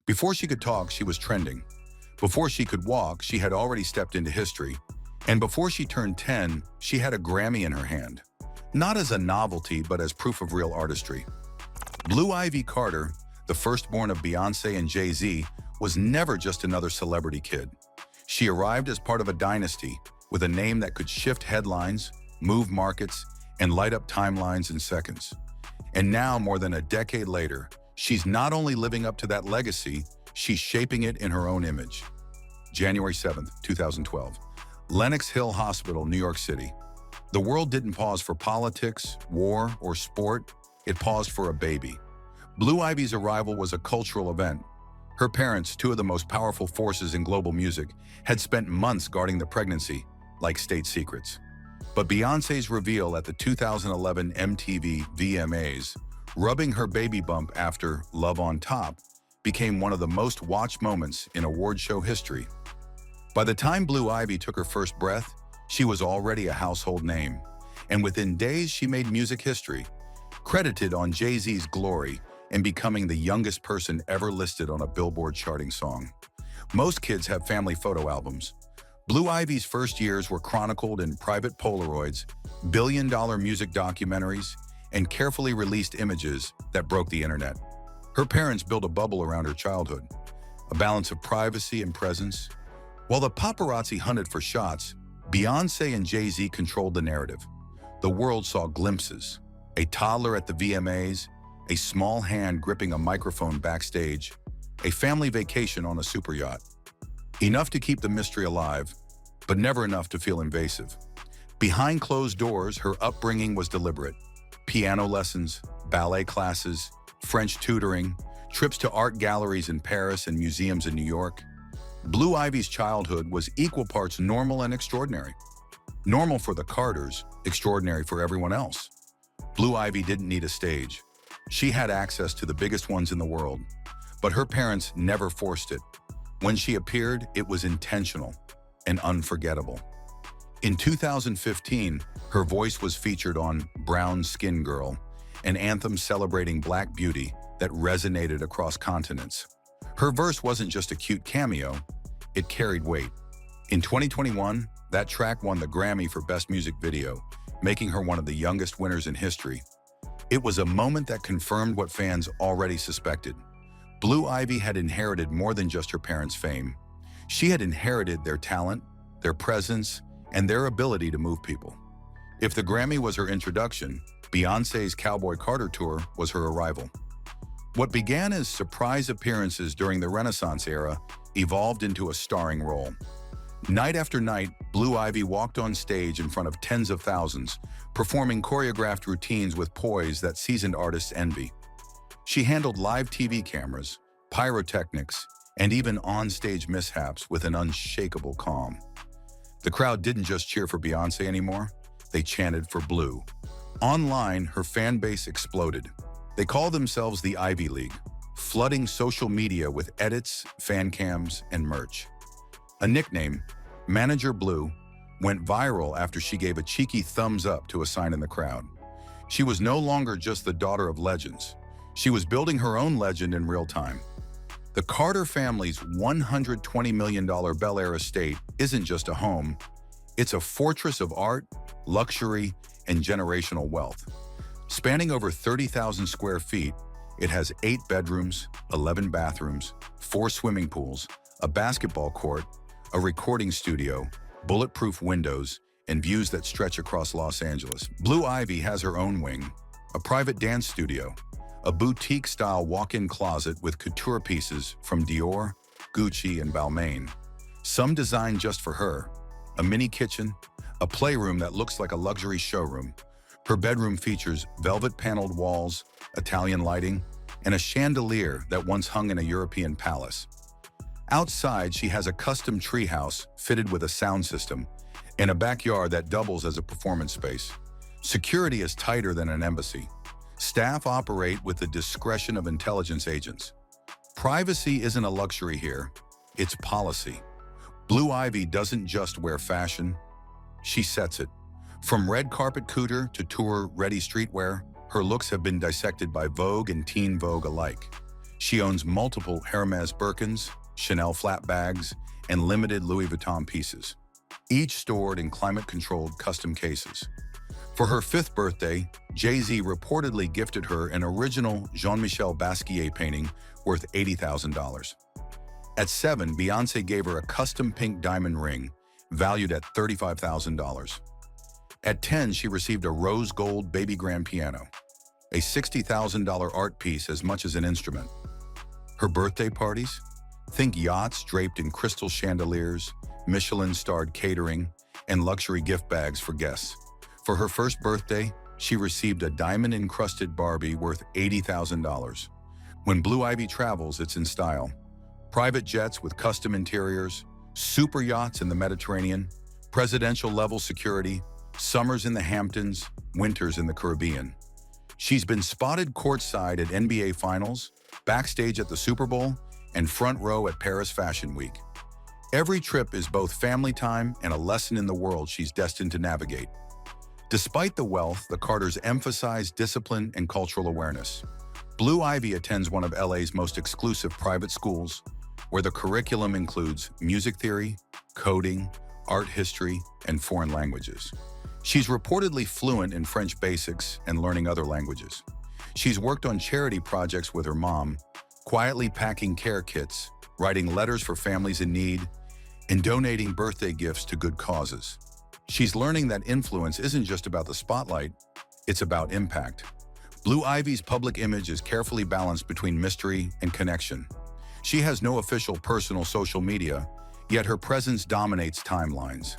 Before she could talk, she was trending. Before she could walk, she had already stepped into history. And before she turned 10, she had a Grammy in her hand. Not as a novelty, but as proof of real artistry. Blue Ivy Carter, the firstborn of Beyoncé and Jay-Z, was never just another celebrity kid. She arrived as part of a dynasty, with a name that could shift headlines, move markets, and light up timelines in seconds. And now, more than a decade later, she's not only living up to that legacy, she's shaping it in her own image. January 7th, 2012. Lenox Hill Hospital, New York City. The world didn't pause for politics, war, or sport. It paused for a baby. Blue Ivy's arrival was a cultural event. Her parents, two of the most powerful forces in global music, had spent months guarding the pregnancy, like state secrets. But Beyoncé's reveal at the 2011 MTV VMAs, rubbing her baby bump after Love on Top, became one of the most watched moments in award show history. By the time Blue Ivy took her first breath, she was already a household name. And within days, she made music history, credited on Jay-Z's Glory and becoming the youngest person ever listed on a Billboard charting song. Most kids have family photo albums. Blue Ivy's first years were chronicled in private Polaroids, billion-dollar music documentaries, and carefully released images that broke the internet. Her parents built a bubble around her childhood, a balance of privacy and presence. While the paparazzi hunted for shots, Beyoncé and Jay-Z controlled the narrative. The world saw glimpses: a toddler at the VMAs, a small hand gripping a microphone backstage, a family vacation on a super yacht. Enough to keep the mystery alive, but never enough to feel invasive. Behind closed doors, her upbringing was deliberate. Piano lessons, ballet classes, French tutoring, trips to art galleries in Paris and museums in New York. Blue Ivy's childhood was equal parts normal and extraordinary. Normal for the Carters, extraordinary for everyone else. Blue Ivy didn't need a stage. She had access to the biggest ones in the world, but her parents never forced it. When she appeared, it was intentional and unforgettable. In 2015, her voice was featured on Brown Skin Girl, an anthem celebrating Black beauty that resonated across continents. Her verse wasn't just a cute cameo, it carried weight. In 2021, that track won the Grammy for Best Music Video, making her one of the youngest winners in history. It was a moment that confirmed what fans already suspected. Blue Ivy had inherited more than just her parents' fame. She had inherited their talent, their presence, and their ability to move people. If the Grammy was her introduction, Beyoncé's Cowboy Carter tour was her arrival. What began as surprise appearances during the Renaissance era evolved into a starring role. Night after night, Blue Ivy walked on stage in front of tens of thousands, performing choreographed routines with poise that seasoned artists envy. She handled live TV cameras, pyrotechnics, and even on-stage mishaps with an unshakable calm. The crowd didn't just cheer for Beyoncé anymore, they chanted for Blue. Online, her fan base exploded. They called themselves the Ivy League, flooding social media with edits, fan cams, and merch. A nickname, Manager Blue, went viral after she gave a cheeky thumbs up to a sign in the crowd. She was no longer just the daughter of legends. She was building her own legend in real time. The Carter family's $120 million Bel Air estate isn't just a home, it's a fortress of art, luxury, and generational wealth. Spanning over 30,000 square feet, it has 8 bedrooms, 11 bathrooms, 4 swimming pools, a basketball court, a recording studio, bulletproof windows, and views that stretch across Los Angeles. Blue Ivy has her own wing, a private dance studio, a boutique-style walk-in closet with couture pieces from Dior, Gucci, and Balmain. Some designed just for her, a mini kitchen, a playroom that looks like a luxury showroom. Her bedroom features velvet-paneled walls, Italian lighting, and a chandelier that once hung in a European palace. Outside, she has a custom treehouse fitted with a sound system and a backyard that doubles as a performance space. Security is tighter than an embassy. Staff operate with the discretion of intelligence agents. Privacy isn't a luxury here, it's policy. Blue Ivy doesn't just wear fashion, she sets it. From red carpet couture to tour-ready streetwear, her looks have been dissected by Vogue and Teen Vogue alike. She owns multiple Hermes Birkins, Chanel flat bags, and limited Louis Vuitton pieces, each stored in climate-controlled custom cases. For her 5th birthday, Jay-Z reportedly gifted her an original Jean-Michel Basquiat painting worth $80,000. At 7, Beyoncé gave her a custom pink diamond ring valued at $35,000. At 10, she received a rose gold baby grand piano, a $60,000 art piece as much as an instrument. Her birthday parties? Think yachts draped in crystal chandeliers, Michelin-starred catering, and luxury gift bags for guests. For her 1st birthday, she received a diamond-encrusted Barbie worth $80,000. When Blue Ivy travels, it's in style. Private jets with custom interiors, super yachts in the Mediterranean, presidential-level security, summers in the Hamptons, winters in the Caribbean. She's been spotted courtside at NBA Finals, backstage at the Super Bowl, and front row at Paris Fashion Week. Every trip is both family time and a lesson in the world she's destined to navigate. Despite the wealth, the Carters emphasize discipline and cultural awareness. Blue Ivy attends one of LA's most exclusive private schools, where the curriculum includes music theory, coding, art history, and foreign languages. She's reportedly fluent in French basics and learning other languages. She's worked on charity projects with her mom, quietly packing care kits, writing letters for families in need, and donating birthday gifts to good causes. She's learning that influence isn't just about the spotlight, it's about impact. Blue Ivy's public image is carefully balanced between mystery and connection. She has no official personal social media, yet her presence dominates timelines.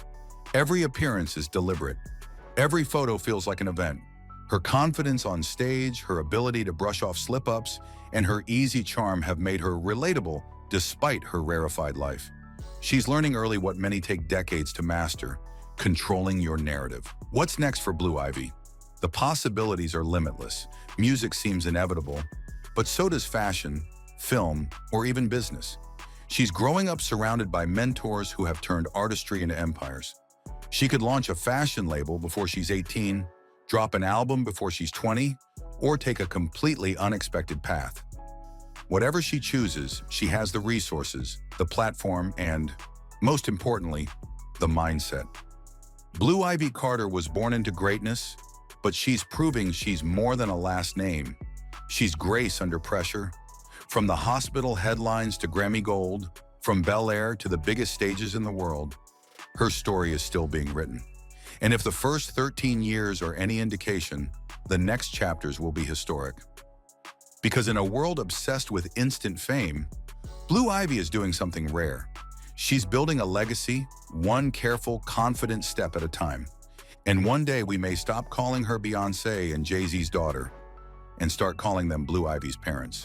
Every appearance is deliberate. Every photo feels like an event. Her confidence on stage, her ability to brush off slip-ups, and her easy charm have made her relatable despite her rarefied life. She's learning early what many take decades to master: controlling your narrative. What's next for Blue Ivy? The possibilities are limitless. Music seems inevitable, but so does fashion, film, or even business. She's growing up surrounded by mentors who have turned artistry into empires. She could launch a fashion label before she's 18, drop an album before she's 20, or take a completely unexpected path. Whatever she chooses, she has the resources, the platform, and, most importantly, the mindset. Blue Ivy Carter was born into greatness, but she's proving she's more than a last name. She's grace under pressure. From the hospital headlines to Grammy Gold, from Bel Air to the biggest stages in the world, her story is still being written. And if the first 13 years are any indication, the next chapters will be historic. Because in a world obsessed with instant fame, Blue Ivy is doing something rare. She's building a legacy, one careful, confident step at a time. And one day we may stop calling her Beyoncé and Jay-Z's daughter and start calling them Blue Ivy's parents.